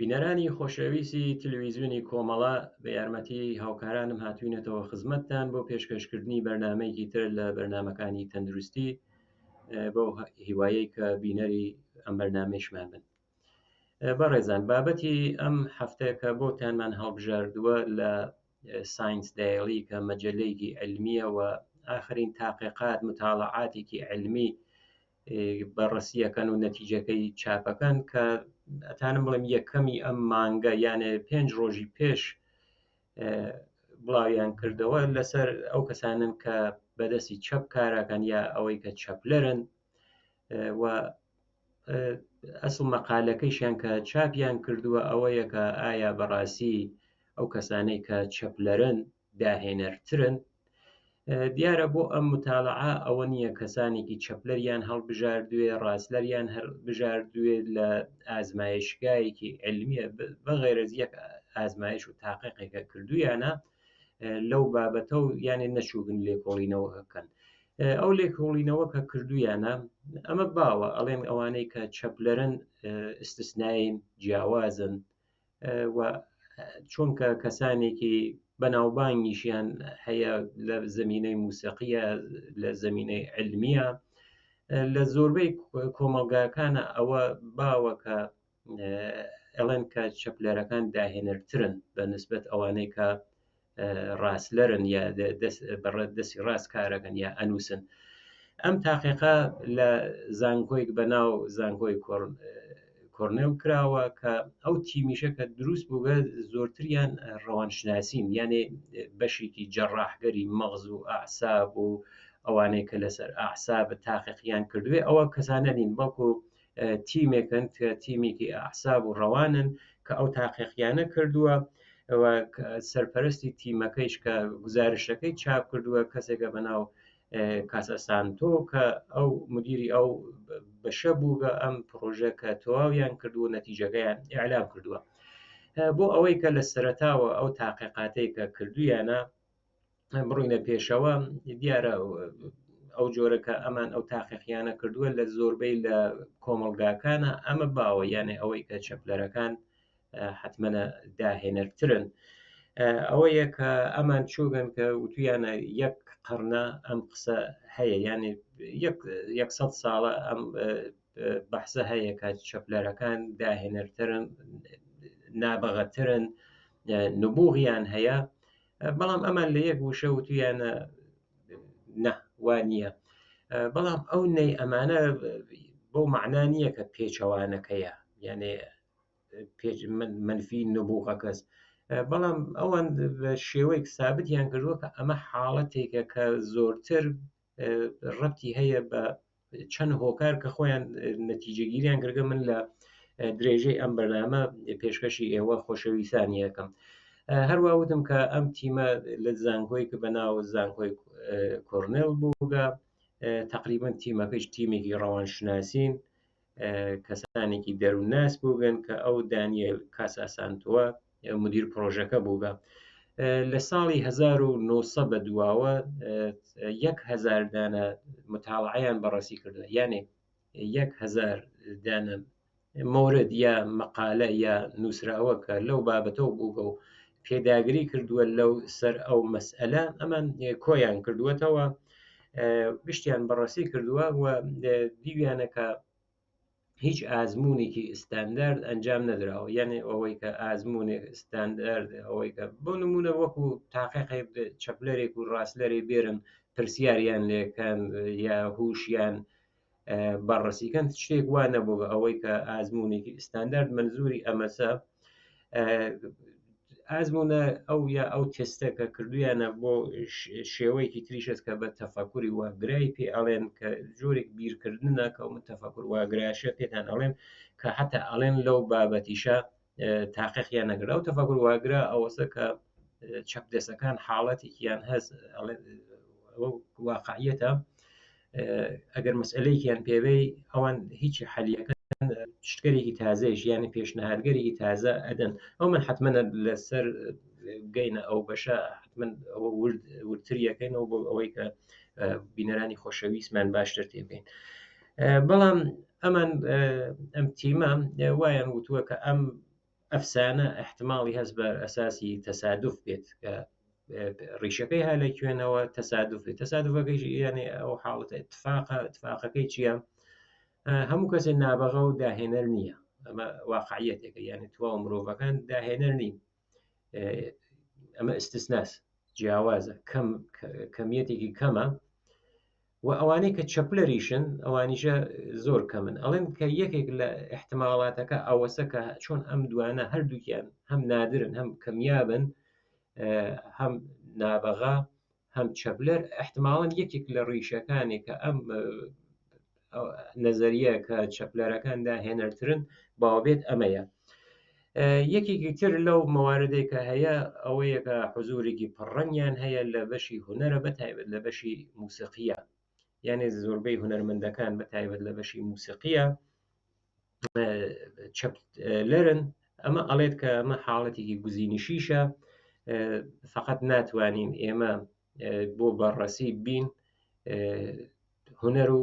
بینەرانی خۆشەویستی تلویزیۆنی کۆمەڵە بە یارمەتی هاوکارانم هاتوینەتەوە خزمەتتان بۆ پێشکەشکردنی بەرنامەیەکی تر لە بەرنامەکانی تەندروستی بۆ هیوایەی کە بینەری ئەم بەرنامەیشمان بن. بەڕێزان بابەتی ئەم هەفتەیە کە بۆتانمان هەڵبژاردووە لە ساینس دایلی کە مەجەلەیەکی علمیە و ئاخرین تاقیقات متاڵعاتێکی علمی بەڕەسیەکەن و نەتیجەکەی چاپەکەن کە ئەتانم بڵێم یەکەمی ئەم مانگە یانێ 5 ڕۆژی پێش بڵاویان کردەوە لەسەر ئەو کەسانن کە بەدەستی چەپ کارەکەن یا ئەوەی کە چەپلەرن و ئەسڵ مەقالەکەیشیان کە چاپیان کردووە ئەوەیە کە ئایا بەڕاستی ئەو کەسانەی کە چەپلەرن داهێنەرترن. دیارە بۆ ئەم متاڵعە ئەوە نییە کەسانێکی چەپلەریان هەڵبژاردوێ ڕاستلەریان هەڵبژاردوێ لە ئازمایشگایەکی علمیە بەغێرەز یەک ئازمایش و تاقیقێکە کردویانە لەو بابەتە و یانێ نەچووبن لێکۆڵینەوەکەن. ئەو لێکۆڵینەوە کە کردویانە ئەمە باوە ئەڵێن ئەوانەی کە چەپلەرن استثناین جیاوازن و چونکە کەسانێکی بەناوبانگیشیان هەیە لە زمینەی موسیقیە لە زمینەی علمیە لە زۆربەی کۆمەلگاکانە ئەوە باوە کە ئەڵێن کە چەپلەرەکان داهێنەرترن بە نسبەت ئەوانەی کە ڕاستلەرن یا دەستی ڕاست کارەکەن یا ئەنووسن. ئەم تاقیقا لە زانکۆیەک بەناو زانکۆی کۆرنێل کراوە کە ئەو تیمیشە کە دروست بووگە زۆرتریان ڕەوانشناسین یانێ بەشێکی جەڕاحگەری مەغز و ئاعساب و ئەوانەی کە لەسەر ئاعساب تاقیقیان کردوێ ئەوە کەسانە نین بەڵکو تیمێکن کە تیمێکی ئاعساب و ڕەوانن کە ئەو تاقیقیانە کردووە و سەرپەرستی تیمەکەیش کە گزارشەکەی چاپ کردووە کەسێکە بەناو کاسە سانتۆ کە ئەو مدیری ئەو بەشە بووگە ئەم پرۆژە کە تەواویان کردووە نەتیجەکەیان ئیعلام کردووە بۆ ئەوەی کە لە سەرەتاوە ئەو تاقیقاتەی کە کردویانە بڕووینە پێشەوە. دیارە ئەو جۆرە کە ئەمان ئەو تاقیقیانە کردووە لە زۆربەی لە کۆمەلگاکانە ئەمە باوە یانێ ئەوەی کە چەپلەرەکان حتمەنە داهێنەرترن ئەوەیە کە ئەمان چووگەن کە وتویانە یەک قەرنە ئەم قسە هەیە یعنی 100 ساڵە ئەم بەحسە هەیە کە چەپلەرەکان داهێنەرترن نابغەترن نبوغیان هەیە بەڵام ئەمان لە یەک وشە وتویانە نە وان نییە بەڵام ئەو نەی ئەمانە بۆ معنە نییە کە پێچەوانەکەیە یعنی منفی نبوغە کەس بەڵام ئەوان بە شێوەیەک سابتیان کردووە کە ئەمە حاڵەتێکە کە زۆرتر ڕەبتی هەیە بە چەند هۆکار کە خۆیان نەتیجەگیریان کردگە. من لە درێژەی ئەم بەرنامە پێشکەشی ئێوە خۆشەویستانی یەکەم هەروە وتم کە ئەم تیمە لە زانکۆی کە بەناو زانکۆی کۆرنێل بووگە تقریبا تیمەکەیش تیمێکی ڕەوانشناسین کەسانێکی دەروونناس بووگەن کە ئەو دانیێل کاساسانتووە مدیر پرۆژەکە بووگە لە ساڵی 1900 بە دواوە 1000 دانە متاڵعەیان بەڕێسی کردووە یانێ 1000 دانە مورد یا مەقالە یا نووسراوە کە لەو بابەتەوە بووگە و پێداگری کردووە لەو سەر ئەو مەسئلە ئەمان کۆیان کردووەتەوە گشتیان بەڕێسی کردووە و دیویانە کە هیچ ئازمونێکی ئستاندارد ئەنجام نەدراوە یعنی ئەوەی کە ئازمونێک ئستاندارد ئەوەی کە بۆ نمونە وەکو تاقیقی چەپلەرێک و ڕاستلەرێ بێرن پرسیاریان لێکەن یا هوشیان بەڕێسیکەن شتێک وا نەبووە ئەوەی کە ئازمونێکی ئستاندارد منزوری ئەمەسە ئازمونە ئەو یا ئەو تێستەکە کردویانە بۆ شێوەیەکی تریشت کە بە تەفەکوری واگرای پێ ئەڵێن کە جۆرێک بیرکردنە کە من تەفەکر واگرایشە پێتان ئەڵێن کە حتا ئەڵێن لەو بابەتیشە تاقیقیان نەکرا و تەفەکر واگرا ئەوەسە کە چەپدەسەکان حاڵەتێکیان هەست واقعیەتە ئەگەر مەسئلەیەکیان پێوەی ئەوان هیچی حەلیەکە شتێکی تازەیش یعنی پێشنهادگەرێکی تازە ئەدەن ئەو من حتممە لەسەر گەینە ئەو بەشە حتمما ئەوە ورتریەکەینەوە بۆ ئەوەی کە بینەرانی خۆشەویستمان باشتر تێبین. بەڵام ئەمان ئەم تیمە وایان وتووە کە ئەم ئەفسانە احتماڵی هەست بە ئەساسی تەسادف بێت کە ڕیشەکەی ها لە کوێنەوە تەسادفەکەی یانێ ئەو حاڵەتە اتفاقەکەی چییە؟ هەموو کەسێ نابغە و داهێنەر نییە، ئەمە واقعیەتێکە، یعنی تواو مرۆڤەکان داهێنەر نین، ئەمە ئستثناس جیاوازە، کەمیەتێکی کەمە، و ئەوانەی کە چەپلەریشن ئەوانیشە زۆر کەمن. ئەڵێن کە یەکێک لە احتمالاتەکە ئەوەسە کە چۆن ئەم دوانە هەردووکیان هەم نادرن هەم کەمیابن، هەم نابغا هەم چەپلەر، احتماڵەن یەکێک لە ڕیشەکانی کە ئەم نەزەریە کە چەپلەرەکان داهێنەرترن باوەبێت ئەمەیە. یەکێکی تر لەو مەواردەی کە هەیە ئەوەیە کە حوزورێکی پڕڕەنگیان هەیە لە بەشی هونەرە، بەتایبەت لە بەشی موسیقیە، یعنی زۆربەی هونەرمەندەکان بەتایبەت لە بەشی موسیقیە چەپلەرن. ئەمە ئەڵێت کە ئەمە حاڵەتێکی گزینشیشە، فقط ناتوانین ئێمە بۆ بەڕەسی بین هونەر و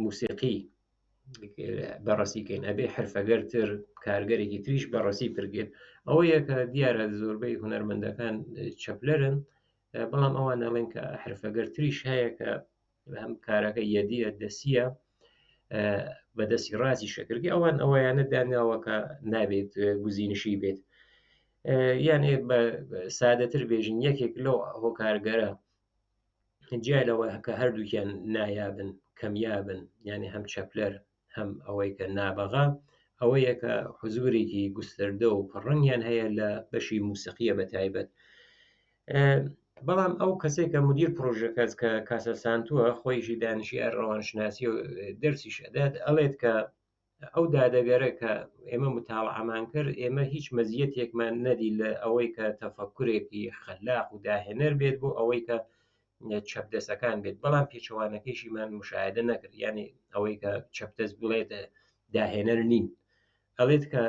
موسیقی بەڕەسیکەین، ئەبێ حرفەگەرتر کارگەرێکی تریش بەڕەسی پرگێت. ئەوەیە کە دیارە زۆربەی هونەرمەندەکان چەپلەرن، بەڵام ئەوان ئەڵێن کە حرفەگەرتریش هەیە کە هەم کارەکە یەدیە دەسیە بەدەستی ڕاستی شەکرگی، ئەوان ئەوەیانە داناوە کە نابێت گزینشی بێت. یانێ بە سادەتر بێژین یەکێک لەو هۆکارگەرە جیا لەوە کە هەردووکیان نایابن کەمیابن، یعنی هەم چەپلەر هەم ئەوەی کە نابغا، ئەوەیە کە حوزورێکی گستردە و پڕڕەنگیان هەیە لە بەشی موسیقیە بەتایبەت. بەڵام ئەو کەسێک کە مدیر پرۆژەکەس کە کاسە سانتووە خۆیشی دانشی ڕەوانشناسی و دەرسی شەدات، ئەڵێت کە ئەو دادەگەرە کە ئێمە متاڵعەمان کرد، ئێمە هیچ مەزیەتێکمان نەدی لە ئەوەی کە تەفەکورێکی خەلاق و داهێنەر بێت بۆ ئەوەی کە چەپدەستەکان بێت، بەڵام پێچەوانەکەیشیمان مشاهدە نەکرد، یعنی ئەوەی کە چەپدەست بڵێت داهێنەر نین. ئەڵێت کە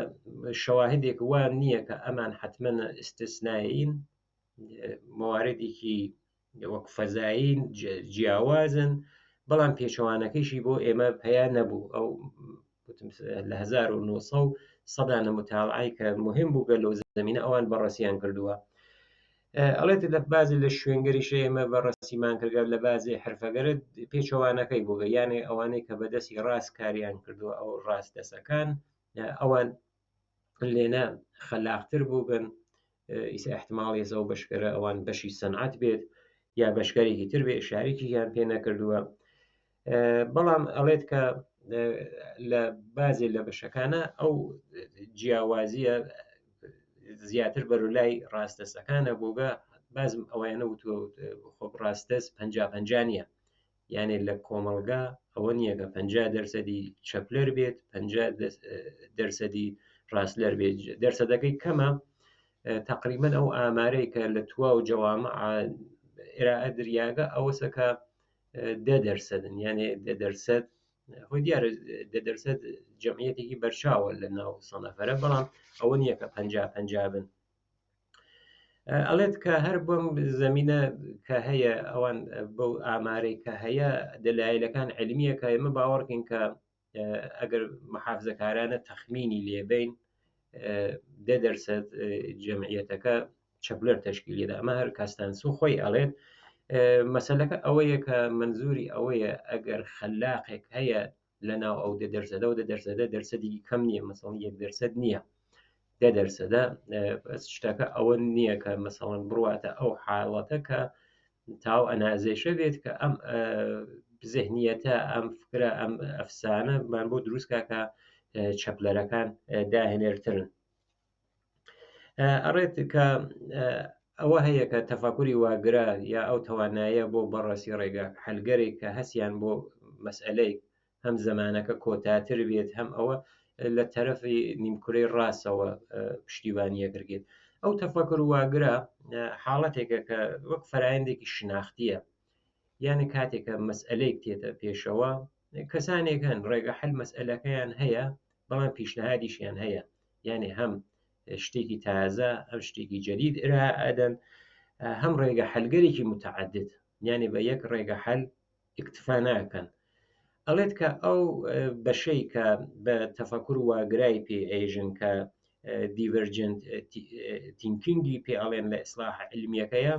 شەواهدێک وان نییە کە ئەمان حتمما ئستثناین، مواردێکی وەک فەزاین جیاوازن، بەڵام پێچەوانەکەیشی بۆ ئێمە پیا نەبوو. ئەو لە 1900 سەدانە متاڵعی کە مهم بوو لەو زەمینە ئەوان بەڕەسییان کردووە. ئەڵێت لە بازی لە شوێنگەریش ئێمە بەڕەسیمان کردگە لە بازی حرفەگەرت پێچەوانەکەی بووگە، یانێ ئەوانەی کە بەدەستی ڕاست کاریان کردووە، ئەو ڕاستدەسەکان ئەوان لێنە خەلاقتر بوو بن، ئیسا احتماڵی ئەو بەشکەرە ئەوان بەشی سەنعەت بێت یا بەشکەرێکی تر بێ، شاریکیان پێ نەکردووە. بەڵام ئەڵێت کە لە بازێ لە بەشەکانە ئەو جیاوازیە زیاتر بەرولای ڕاستدەستەکانە بووگە، بازم ئەوەیانە وتووە خۆ ڕاستدەست 50-50 نییە، یانێ لە کۆمەڵگا ئەوە نییە کە 50% چەپلەر بێت 50% ڕاستلەر بێت، دەرسەدەکەی کەمە. تقریبا ئەو ئامارەی کە لە توا و جەوامع ئێرائە دریاگە ئەوەسە کە 10%، یانێ 10% خۆی دیارە 10% جەمعیەتێکی بەرچاوە لە ناو سەنەفەرە، بەڵام ئەوە نییە کە 50-50 بن. ئەڵێت کە هەر بۆم زەمینە کە هەیە ئەوان بەو ئامارەی کە هەیە دەلایلەکان علمیە کە ئێمە باوەڕکەین کە ئەگەر محافزەکارانە تەخمینی لێبین 10% جەمعیەتەکە چەپلەر تەشکیلێدا. ئەمە هەر کاستانسو خۆی ئەڵێت. مەسەلەکە ئەوەیە کە منزوری ئەوەیە ئەگەر خەلاقێک هەیە لە ناو ئەو 10% و 10% دەرسەدی کەم نییە، مەسەڵەن 1% نییە، 10% شتەکە ئەوە نییە کە مەسەڵەن بڕواتە ئەو حاڵەتە کە تاو ئەنازێشە بێت کە ئەم ذهنیەتە ئەم فکرە ئەم ئەفسانەمان بۆ دروستکە کە چەپلەرەکان داهێنێرترن. ئەڕێت کە ئەوە هەیە کە تەفەکوری واگرا یا ئەو توانایە بۆ بەڕەسی ڕێگا هەلگەرێک کە هەسیان بۆ مەسئلەی هەم زەمانەکە کۆتاتر بێت، هەم ئەوە لە تەرەفی نیمکورەی ڕاستەوە پشتیوانیە کردێت. ئەو تەفەکر واگرا حاڵەتێکە کە وەک فەرایندێکی شناختیە، یعنی کاتێکە مەسئلەیەک تێتە پێشەوە، کەسانێک هەن ڕێگە حل مەسئلەکەیان هەیە، بەڵام پیشنهادیشیان هەیە، یعنی هەم شتێکی تازە هەم شتێکی جەدید ئەدەن، هەم ڕێگە حلگەرێکی متعدد، یعنی بە یەک ڕێگە حل ئیکتفا ناکەن. ئەڵێت کە ئەو بەشەی کە بە تەفەکر واگرای پێ ئێژن کە دیڤەرجنت تینکینگی پێ ئەڵێن لە ئیسلاح علمیەکەیە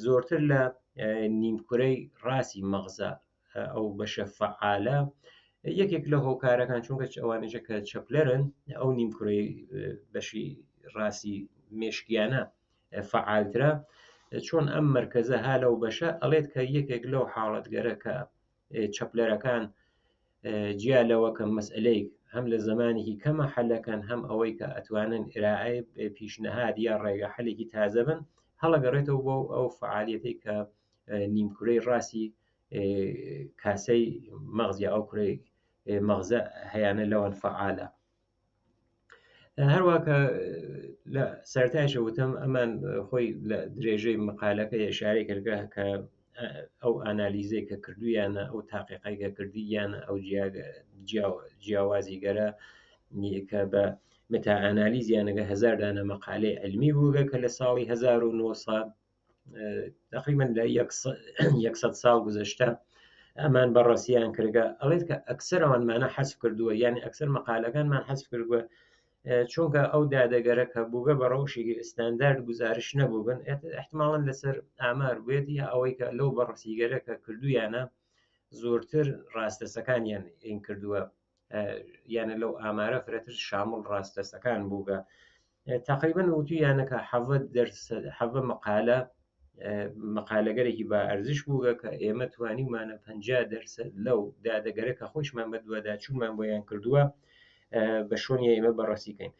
زۆرتر لە نیمکورەی ڕاستی مەغزە ئەو بەشە فعالە یەکێک لە هۆکارەکان چونکە ئەوانەیە کە چەپلەرن ئەو نیمکورەی بەشی ڕاستی مێشکیانە فعالترە چۆن ئەم مرکزە ها لەو بەشە ئەڵێت کە یەکێک لەو حاڵەتگەرە کە چەپلەرەکان جیا لەوە کە مەسئلەی هەم لە زمانێکی کەمە حەلەکەن هەم ئەوەی کە ئەتوانن ئێرائای پیشنەهاد یا ڕێگە حەلێکی تازە بن هەڵەگەڕێتەوە بۆ ئەو فعالیەتی کە نیمکورەی ڕاستی کاسەی مەغزی ئەو کوڕی مەغزە هەیانە لەوەن فعالە. هەروە کە لە سەرتاشە وتم ئەمان خۆی لە درێژەی مقالەکە ئێشارەی کردگە کە ئەو ئانالیزەی کە کردویانە ئەو تاقیقی کە کردیانە ئەو جیاوازی گەرە کە بە متا ئانالیزیانەگە هزار دانە مەقالەی علمی بووگە کە لە ساڵی 1900 تقریبا لە 100 ساڵ گذشتە ئەمان بەڕاستیان کردگە ئەڵێت کە ئەکسەر ئەوانمانە حەسب کردووە یعنی ئەکسەر مەقالەکانمان حەسب کردووە چونکە ئەو دادەگەرە کە بووگە بە ڕەوشێکی ئستاندارد گزارش نەبووبن احتماڵاً لەسەر ئامار بێت یا ئەوەی کە لەو بەڕاستیگەرە کە کردویانە زۆرتر ڕاستەسەکانیان ئین کردووە یانە لەو ئامارە فرەتر شامل ڕاستەسەکان بووگە تقریبا وتویانە کە 7 مقالە مقالەگەرێکی با ئەرزش بووگە کە ئێمە توانیمانە 50% لەو دادەگەرە کە خۆشمان بەدووەدا چوومان بۆیان کردووە بە شۆنیە ئێمە بەڕاستیکەین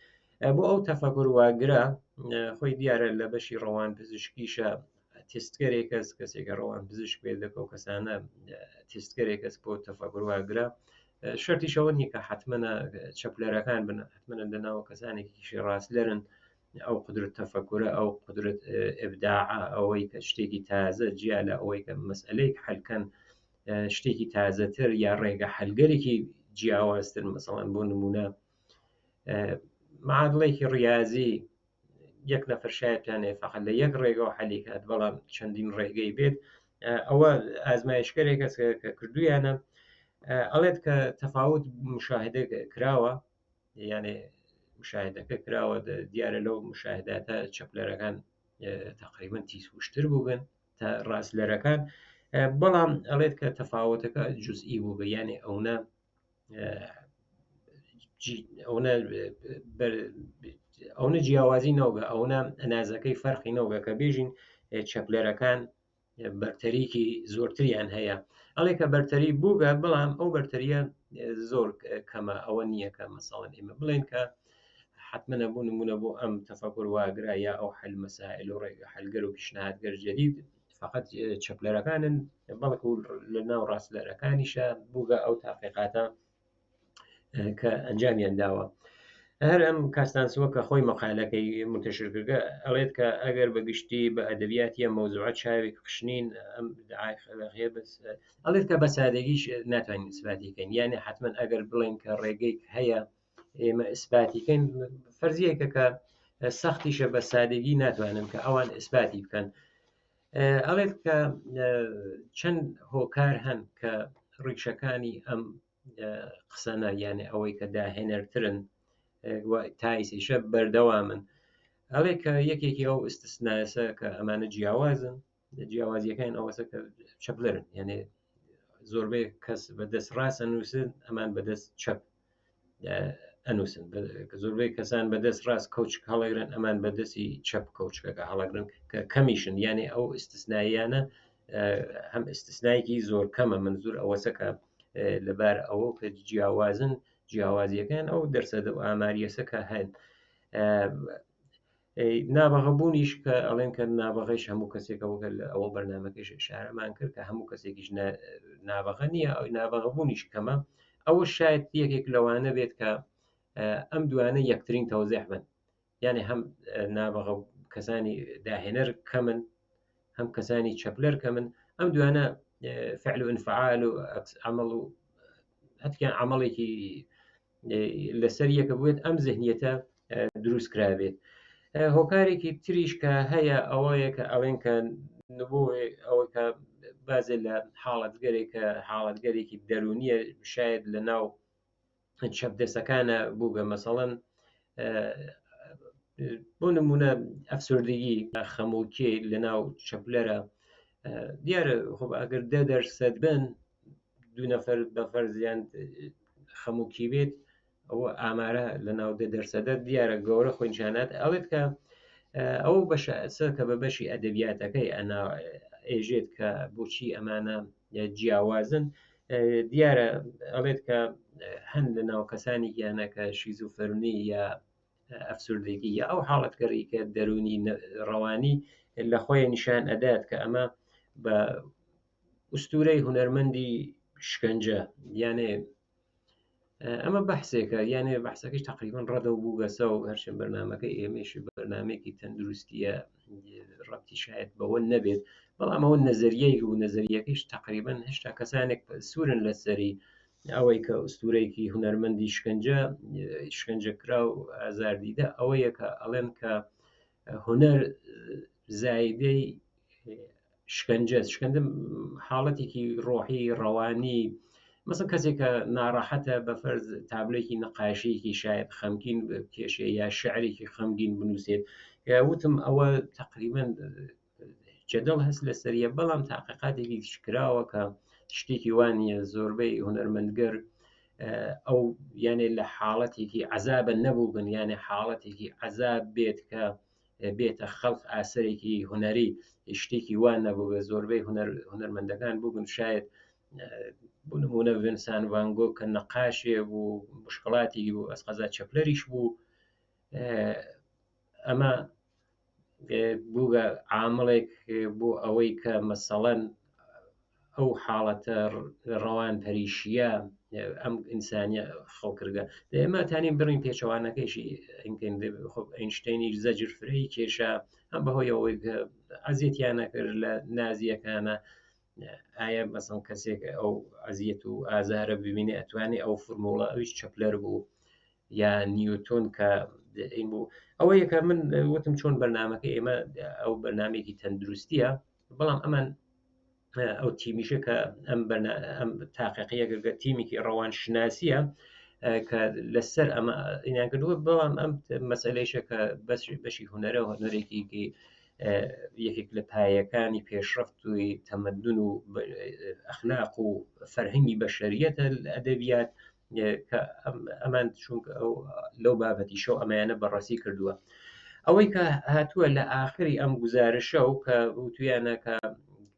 بۆ ئەو تەفەکر واگرە خۆی دیارە لە بەشی ڕەوان پزیشکیشە تستگەرێک کەس کەسێکە ڕەوان پزیشک بێت دەکە و کەسانە تستگەرێک کەس بۆ تەفەکر واگرە شەرتیشەوە نیە کە حتممە چەپلەرەکان بن حتممە لەناوە کەسانێکیشی ڕاستلەرن ئەو قدرت تەفەکورە ئەو قدرت ئبداع ئەوەی کە شتێکی تازە جیا لە ئەوەی کە مەسئلەیەک حەلکەن شتێکی تازەتر یا ڕێگە حەلگەرێکی جیاوازتر مەسەڵەن بۆ نمونە معادڵێکی ڕاضی یەک نەفەر شایەتیانێ فقط لە یەک ڕێگە و حەلیکات بەڵام چەندین ڕێگەی بێت ئەوە ئازمایشگەرێک کەس کە کردویانە ئەڵێت کە تەفاوت مشاهدە کراوە یعنی مشاهدەکە کراوە دیارە لەو مشاهداتە چەپلەرەکان تقریبا تیسوشتر بووبن تا ڕاستلەرەکان بەڵام ئەڵێت کە تەفاوتەکە جزئی بوو بە یعنی ئەوە جیاوازی نەوەگە ئەوە ئەنازەکەی فەرقی نەوەگە کە بێژین چەپلەرەکان بەرتەریکی زۆرتریان هەیە ئەڵێ کە بەرتەری بووگە بەڵام ئەو بەرتەریە زۆر کەمە ئەوە نییە کە مەسەڵەن ئێمە بڵێن کە حتممە نەبوو نمونە بۆ ئەم تەفەکر واگرا یا ئەو حل مەسائل و ڕێگە حەلگەر و پیشنهادگەر جدید فقط چەپلەرەکانن بەڵکو لە ناو ڕاستلەرەکانیشە بووگە ئەو تاقیقاتە کە ئەنجامیان داوە هەر ئەم کاستانسوە کە خۆی مەقالەکەی منتەشرکردە ئەڵێت کە ئەگەر بەگشتی بە ئەدەبیاتی مەوزوعە چاوێک خشنین ئەم داعاخەڵەغێ بس ئەڵێت کە بە سادەگیش ناتوانین ئیسباتیکەین یعنی حتمما ئەگەر بڵین کە ڕێگەی هەیە ئێمە ئیسباتیکەین فەرزیەکە کە سەختیشە بە سادەگی ناتوانن کە ئەوان ئیسباتی بکەن ئەڵێت کە چەند هۆکار هەن کە ڕیکشەکانی ئەم قسەنە یعنی ئەوەی کە داهێنەرترن تایسیشە بەردەوامن ئەڵێ کە یەکێکی ئەو ئستثناسە کە ئەمانە جیاوازن جیاوازیەکان ئەوەسە کە چەپلەرن یعنی زۆربەی کەس بەدەست ڕاست ئەنووسن ئەمان بەدەست چەپ ئەنووسن زۆربەی کەسان بەدەست ڕاست کەوچ هەڵەگرن ئەمان بەدەستی چەپ کەوچەکە هەڵەگرن کە کەمیشن یعنی ئەو ئستثناییانە هەم ئستثنایەکی زۆر کەمە منزور ئەوەسە کە لەبار ئەوە کە جیاوازن جیاوازیەکان ئەو دەرسەدە و ئاماریەسە کە هەن نابەغەبوونیش کە ئەڵێن کە نابەغەش هەموو کەسێکەوەکە ئەوە بەرنامەکەش شارەمان کرد کە هەموو کەسێکیش نابەغە نییە ئەو نابەغەبوونیش کەمە ئەوە شاید یەکێک لەوانە بێت کە ئەم دوانە یەکترین تەوزیح بن یعنی هەم نابەغە کەسانی داهێنەر کەمن هەم کەسانی چەپلەر کەمن ئەم دوانە فعل و انفعال و عمل و هەتیان عملێکی لەسەر یەکە بوێت ئەم ذهنیەتە دروست کرابێت هۆکارێکی تریش کە هەیە ئەوەیە کە ئەڵێن کە نبووێ ئەوە کە بازێ لە حاڵەتگەرێکی دەرونیە شاید لە ناو چەپدەستەکانە بووگە مەسەڵەن بۆ نمونە ئەفسردگی خەموڵکێ لە ناو چەپلەرە دیارە خۆ ئەگەر 10% بن 2 نەفەر بەفەرزیان خەموکی بێت ئەوە ئامارە لە ناو 10% دیارە گەورە خۆی نیشانات ئەوێت کە ئەو بەشە کە بە بەشی ئەدەبیاتەکەی ئێژێت کە بۆچی ئەمانە جیاوازن دیارە ئەڵێت کە هەند لە ناو کەسانی یانە کە شیزۆفرنی یا ئەفسردگی یا ئەو حاڵەتگەڕی کە دەرونی ڕەوانی لە خۆی نیشان ئەدات کە ئەمە بە ئوستورەی هونەرمەندی شکنجە یانێ ئەمە بەحسێکە یانێ بەحسەکەی تقریبان ڕەدە و بووگەسە و هەرچەند بەرنمەکەی ئێمەشی بەرنمەیەکی تەندروستیە ڕەبتی شاید بەوە نەبێت بەڵام ئەوە نەزەریەی و نەزەریەکەیش تقریبان هێشتا کەسانێک سوورن لەسەری ئەوەی کە ئوستورەیەکی هونەرمەندی شکنجەکرا و ئازاردیدە ئەوەیە کە ئەڵێن کە هونەر زایدەی شکنجە حاڵەتێکی ڕۆحی ڕەوانی مثلا کەسێک کە ناڕەحەتە بە فەرز تابلێکی نەقاشەیەکی شاید خەمگین کێشێ یا شعرێکی خەمگین بنووسێت وتم ئەوە تقریبان جەدەڵ هەست لەسەریە بەڵام تاقیقاتێکی کراوە کە شتێکی وانە زۆربەی هونەرمەندگەر ئەو یانێ لە حاڵەتێکی عەزابە نەبووبن یانێ حاڵەتێکی عەزاب بێت کە بێتە خەڵق ئاسەرێکی هونەری شتێکی وان نەبوو زۆربەی هونەرمەندەکان بووبن شاید بۆ نمونە ڤینسان ڤان گۆگ کە نەقاشێ بوو مشکڵاتی بوو ئەسقەزا چەپلەریش بوو ئەمە بووگە عامڵێک بۆ ئەوەی کە مەسەڵەن ئەو حاڵەتە ڕەوان پەریشیە ئەم ئینسانیە خەڵکردگە ئێمە تانین بڕین پێچەوانەکەیشی ئەینشتەینی زەجر فرەی کێشە ئەم بەهۆی ئەوەی ئەزیەتیانە کرد لە نازیەکانە ئایا مەسەڵ کەسێک ئەو ئەزیەت و ئازارە ببینێ ئەتوانێت ئەو فرمۆڵە ئەویش چەپلەر بوو یا نیوتۆن کە این بوو ئەوە یەکە من وتم چۆن بەرنمەکە ئێمە ئەو بەرنمێکی تەندروستیە بەڵام ئەمان ئەو تیمیشە کە ئەم تاقیقیە گرگە تیمێکی ڕەوانشناسیە کە لەسەر ئەمە ئینیان کردووە بەڵام ئەم مەسئلەیشە کە بەشی هونەرە و هونەرێکی یەکێک لە پایەکانی پێشرەفتوی تەمەدن و ئەخلاق و فەرهەنگی بەشەریەتە ئەدەبیات کە ئەمان چونکە لەو بابەتی شەو ئەمایانە بەڕاستی کردووە ئەوەی کە هاتووە لە ئاخری ئەم گزارشە و کە وتویانە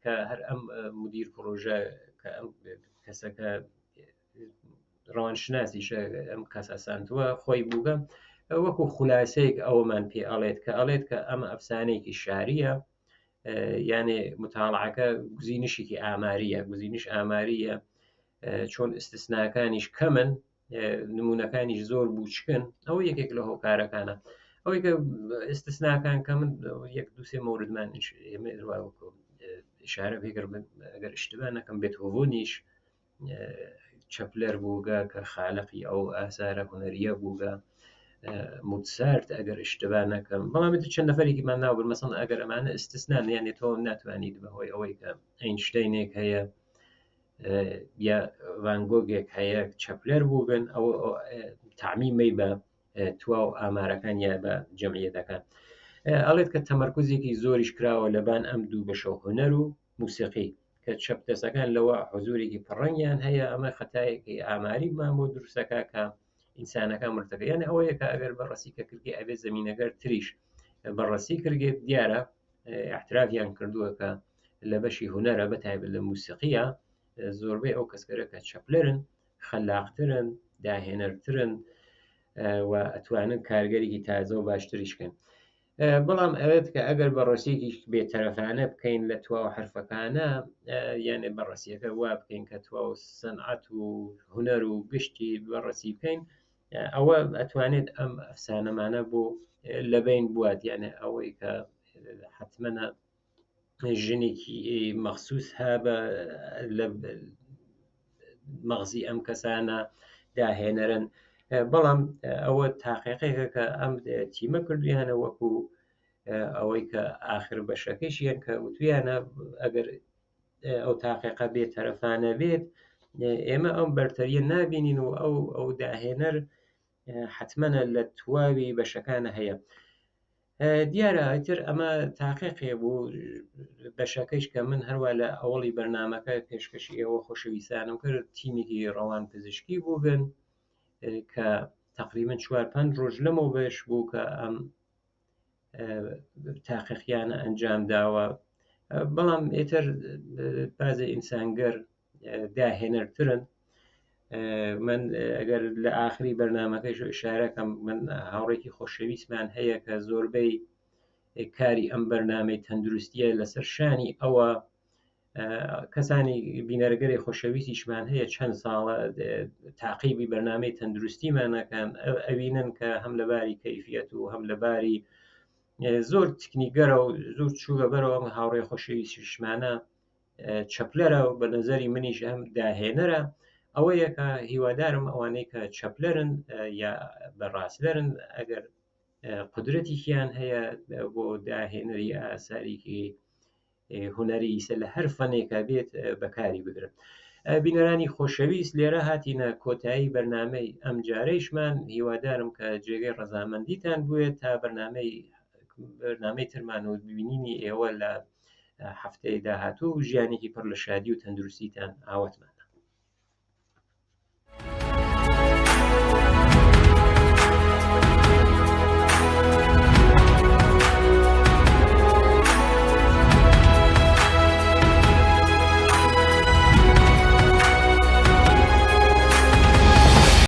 کە هەر ئەم مدیر پرۆژە کە ئەم کەسەکە ڕەوانشناسیشە ئەم کەسەسانتووە خۆی بووگە وەکو خولاسەیەک ئەوەمان پێ ئەڵێت کە ئەڵێت کە ئەمە ئەفسانەیەکی شاریە یانێ متاڵعەکە گزینشێکی ئاماریە گزینش ئاماریە چۆن ئستثناکانیش کەمن نمونونەکانیش زۆر بوچکن ئەوە یەکێک لە هۆکارەکانە ئەوەی کە ئستثناکان کە من یەک دووسێ مەوردمان ئشارە پێکرد ئەگەر اشتباه نەکەم بێتهۆڤۆنیش چەپلەر بووگە کە خالقی ئەو ئاسارە هونەریە بووگە موتسارت ئەگەر اشتباه نەکەم بەڵام چەند نەفەرێکیمان ناوبر مەسەڵەن ئەگەر ئەمانە ئستثنا یانێ تۆ ناتوانیت بەهۆی ئەوەی کە ئەینشتەینێک هەیە یا ڤان گۆگێک هەیە چەپلەر بووبن ئەو تعمیمەی بە تواو ئامارەکان یا بە جەمعیەتەکان ئەڵێت کە تەمەرکوزێکی زۆریش کراوە لەبان ئەم دوو بەشە هونەر و موسیقی کە چەپدەستەکان لەوە حزورێکی پڕەنگیان هەیە ئەمە خەتایەکی ئاماریمان بۆ دروستەکە کە ئینسانەکان مرتەکە یانە ئەوەیە کە ئەگەر بەڕەسیکە کردی ئەبێ زەمینەگەر تریش بەڕەسی کردێت دیارە احترافیان کردووە کە لە بەشی هونەرە بەتایبەت لە موسیقیە زۆربەی ئەو کەسکەرە کە چەپلەرن خەلاقترن داهێنەرترن و ئەتوانن کارگەرێکی تازە و باشتریشکەن بەڵام ئەوێت کە ئەگەر بەڕەسیەکی بێتەرەفانە بکەین لە تواو حرفەکانە یانێ بەڕەسیەکە وا بکەین کە تواو سەنعەت و هونەر و گشتی بەڕەسی بکەین ئەوە ئەتوانێت ئەم ئەفسانەمانە بۆ لەبین بوات یانێ ئەوەی کە حتمەنە ژنێکی مەخصوص هەبە لە مەغزی ئەم کەسانە داهێنەرن بەڵام ئەوە تاقیقێکە کە ئەم تیمە کردویانە وەکو ئەوەی کە ئاخر بەشەکەیشیان کە وتویانە ئەگەر ئەو تاقیقە بێتەرەفانە بێت ئێمە ئەم بەرتەریە نابینین و ئەو داهێنەر حتممەە لە تواوی بەشەکانە هەیە. دیارە ئەتر ئەمە تاقیقێ بوو بەشەکەیش کە من هەروە لە ئەوڵی بەرنمەکە پێشکەشی ئێوە خۆشەویستانم کرد تیمێکی ڕەوان پزیشکی بوو بن کە تقریبا 4-5 ڕۆژ لەمەوە بەش بوو کە ئەم تاقیقیانە ئەنجام داوە. بەڵام ئێتر بازە ئینسانگەر داهێنەرترن. من ئەگەر لە ئاخری بەرنمەکەیش ئشارەکەم من هاوڕێکی خۆشەویستمان هەیە کە زۆربەی کاری ئەم بەرنامەی تەندروستیە لەسەر شانی ئەوە کەسانی بینەرگەری خۆشەویستیشمان هەیە چەند ساڵە تاقیبی بەرنامەی تەندروستیمانەکەن ئەوینن کە هەم لەباری کەیفیەت و هەم لەباری زۆر تکنیگەرە و زۆر چووگە بەرەوە ئەم هاوڕێ خۆشەویستیشمانە چەپلەرە و بە نەزەری منیش هەم داهێنەرە. ئەوە یەکە هیوادارم ئەوانەی کە چەپلەرن یا بەڕاستلەرن ئەگەر قدرەتیان هەیە بۆ داهێنەری ئاساریکی هوەری لە هەر فەنێکە بێت بەکاری بگرن. بینەرانی خۆشەویست لێرە هاتیینە کۆتایی بەرنمەی ئەم جارەیشمان هیوادارم کە جێگەی ڕەزامەندیتان بووێت تا بەرنمەی ترمان و ببینینی ئێوە لە هەفتەی داهاتوو ژیانێکی پڕ لە شادی و تەندروستیتان ئاوەتمان.